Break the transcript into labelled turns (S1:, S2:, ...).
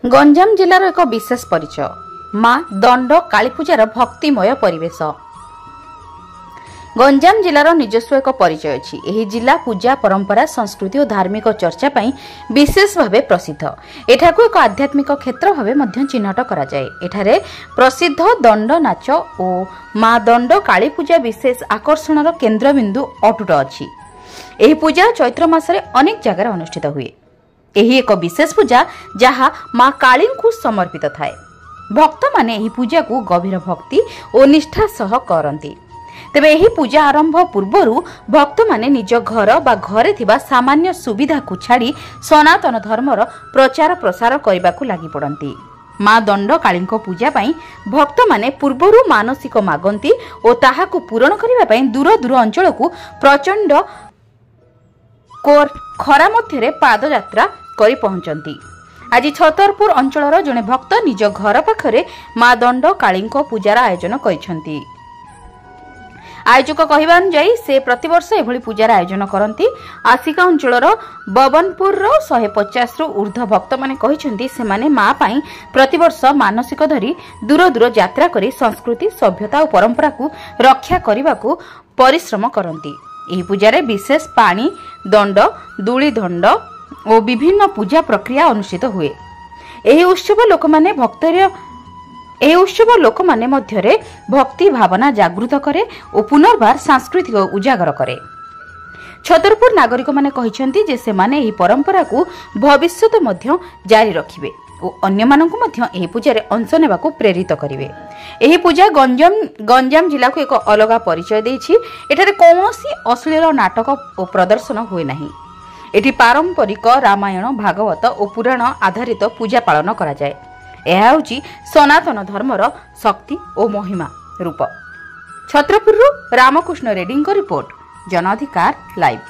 S1: गंजाम जिलार एक विशेष परिचय माँ दंड कालीपूजार भक्तिमय परिवेश। गंजाम जिलार निजस्व एक परिचय अछि। एही जिला पूजा परंपरा संस्कृति और धार्मिक चर्चा पई विशेष भावे प्रसिद्ध। एठाकू एक आध्यात्मिक क्षेत्र भावे मध्य चिन्हट करा जाय। एठारे प्रसिद्ध दंड नाच और माँ दंड कालीपूजा विशेष आकर्षणर केन्द्रबिंदु अटूट अछि। एही पूजा चैत्र मासरे अनेक जगह अनुष्ठित हुए। एही एक विशेष पूजा जहाँ माँ काली को समर्पित थाए। भक्त माने एही पूजा को गभीर भक्ति और निष्ठा सह करती। तेबे एही पूजा आरंभ पूर्वरु भक्त माने निज घर बा घरे थिबा सामान्य सुविधा को छाड़ी सनातन धर्मर प्रचार प्रसार करने को लगी पड़ती। माँ दंड काली पूजा पाई भक्त माने पूर्वरु मानसिक मागंती और ताहाकु पूरण करने पाई दूर दूर अंचल को प्रचंड खरा मध्य पादयात्रा करी पहुंचती। आज छतरपुर अंचलर जड़े भक्त निज घर पाखरे माँ दंड काली पूजार आयोजन करिसेंती। आयोजक कहवा अनुसार से प्रतिवर्ष एभली पूजार आयोजन करती। आसिका अंचलर बबनपुर 150 रु ऊर्ध्व भक्त माने कहिसेंती से माने माँ पाई प्रतिवर्ष मानसिक धरी दूर दूर यात्रा करी संस्कृति सभ्यता और परंपरा को रक्षा करने को परिश्रम करती। एही पूजारे विशेष पानी दंड दूली दंड और विभिन्न पूजा प्रक्रिया अनुष्ठित हुए। एही उत्सव लोक माने मध्यरे भक्ति भावना जागृत करे और पुनर्बार सांस्कृतिक उजागर करे। छतरपुर नागरिक माने कहिसेंती जे से माने एही परंपरा को भविष्यत मध्य जारी रखिबे और अन्य मानकु मध्य एही पूजारे अंश नेबाकू प्रेरित करिवे। एही पूजा गंजाम जिला को एक अलग परिचय देछि। एठारे कौनसी अश्लील नाटक और प्रदर्शन हुए नहीं। एठी पारंपरिक रामायण भागवत और पुराण आधारित पूजा पालन करा जाए। यह होची सनातन धर्मर शक्ति और महिमा रूप। छत्रपुर रामकृष्ण रेड्डी रिपोर्ट, जन अधिकार लाइव।